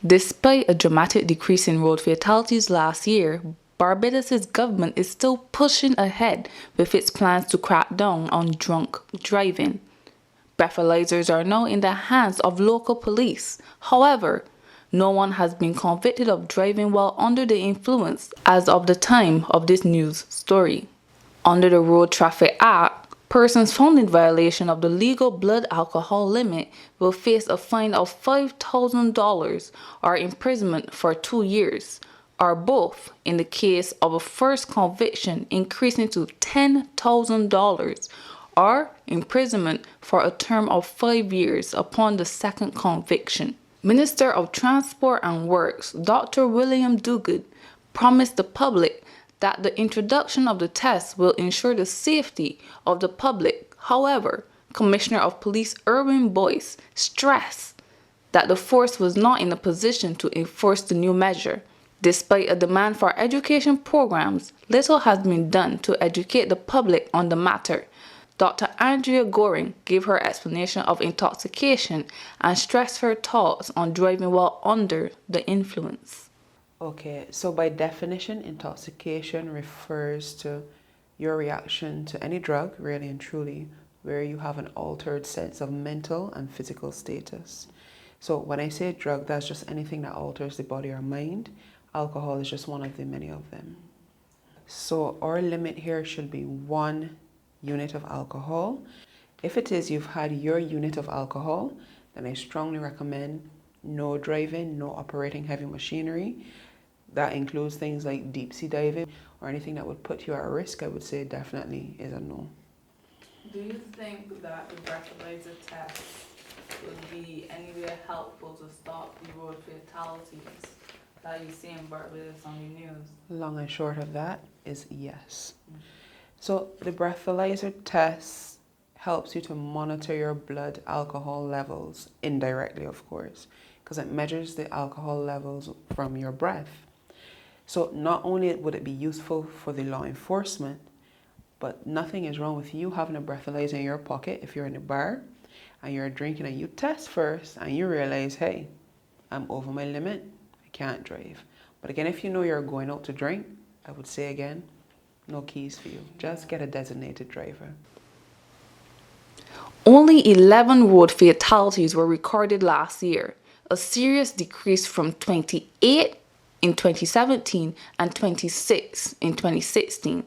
Despite a dramatic decrease in road fatalities last year, Barbados' government is still pushing ahead with its plans to crack down on drunk driving. Breathalyzers are now in the hands of local police. However, no one has been convicted of driving while under the influence as of the time of this news story. Under the Road Traffic Act, persons found in violation of the legal blood alcohol limit will face a fine of $5,000 or imprisonment for 2 years, or both in the case of a first conviction increasing to $10,000 or imprisonment for a term of 5 years upon the second conviction. Minister of Transport and Works Dr. William Duguid promised the public that the introduction of the test will ensure the safety of the public. However, Commissioner of Police Irwin Boyce stressed that the force was not in a position to enforce the new measure. Despite a demand for education programs, little has been done to educate the public on the matter. Dr. Andrea Goring gave her explanation of intoxication and stressed her thoughts on driving while under the influence. Okay, so by definition, intoxication refers to your reaction to any drug, really and truly, where you have an altered sense of mental and physical status. So when I say drug, that's just anything that alters the body or mind. Alcohol is just one of the many of them. So our limit here should be 1 unit of alcohol. If it is you've had your unit of alcohol, then I strongly recommend no driving, no operating heavy machinery. That includes things like deep sea diving or anything that would put you at risk. I would say definitely is a no. Do you think that the breathalyzer test would be anywhere helpful to stop the road fatalities that you see in Barbados on the news? Long and short of that is yes. So the breathalyzer test helps you to monitor your blood alcohol levels indirectly, of course, because it measures the alcohol levels from your breath. So not only would it be useful for the law enforcement, but nothing is wrong with you having a breathalyzer in your pocket if you're in a bar and you're drinking and you test first and you realize, hey, I'm over my limit, I can't drive. But again, if you know you're going out to drink, I would say again, no keys for you. Just get a designated driver. Only 11 road fatalities were recorded last year, a serious decrease from 28 in 2017 and 26 in 2016.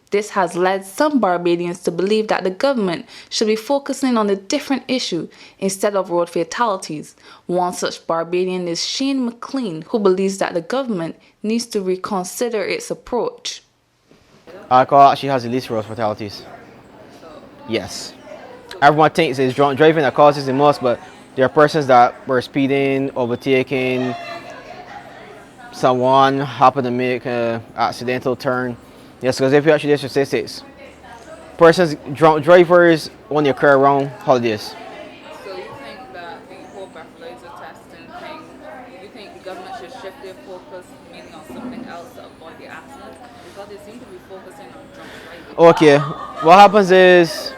This has led some Barbadians to believe that the government should be focusing on a different issue instead of road fatalities. One such Barbadian is Shane McLean, who believes that the government needs to reconsider its approach. Alcohol actually has the least road fatalities. Yes. Everyone thinks it's drunk driving that causes the most, but there are persons that were speeding, overtaking, someone happened to make an accidental turn. Yes, because if you actually do statistics, persons, drunk drivers only occur around holidays. So you think that the whole breathalyzer testing thing, you think the government should shift their focus mainly on something else to avoid the accidents? Because they seem to be focusing on drunk driving. Okay, what happens is,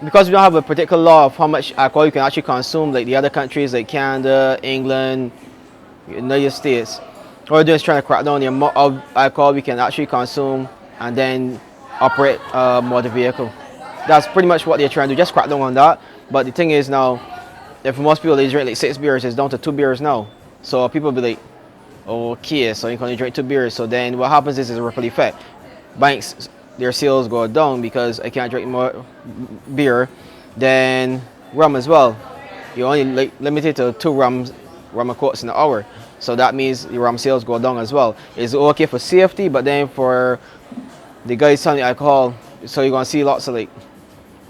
because we don't have a particular law of how much alcohol you can actually consume, like the other countries like Canada, England, United States, what we're doing is trying to crack down the amount of alcohol we can actually consume and then operate a motor vehicle. That's pretty much what they're trying to do, just crack down on that. But the thing is now, if most people they drink like 6 beers, it's down to 2 beers now. So people be like, okay, so you can only drink 2 beers. So then what happens is a ripple effect. Banks, their sales go down because I can't drink more beer. Then rum as well. You're only limited to 2 rum quotes in an hour. So that means your rum sales go down as well. It's okay for safety, but then for the guys selling alcohol, so you're gonna see lots of like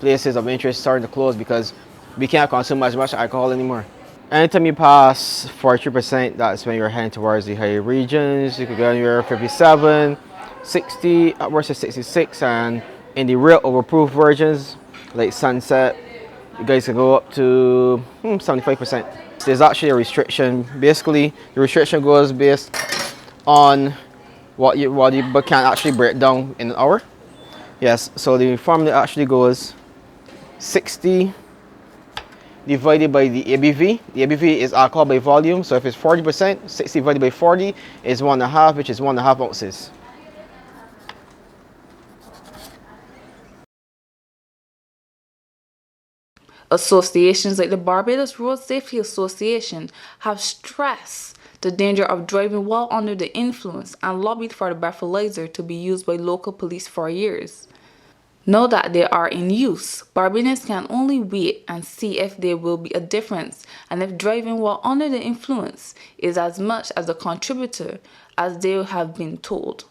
places of interest starting to close because we can't consume as much alcohol anymore. Anytime you pass 43%, that's when you're heading towards the higher regions. You could go anywhere 57, 60, upwards to 66, and in the real overproof versions, like Sunset, you guys can go up to 75%. There's actually a restriction. Basically, the restriction goes based on what your body can actually break down in an hour. Yes, so the formula actually goes 60 divided by the ABV. The ABV is alcohol by volume, so if it's 40%, 60 divided by 40 is 1.5, which is 1.5 ounces. Associations like the Barbados Road Safety Association have stressed the danger of driving while under the influence and lobbied for the breathalyzer to be used by local police for years. Now that they are in use, Barbadians can only wait and see if there will be a difference and if driving while under the influence is as much as a contributor as they have been told.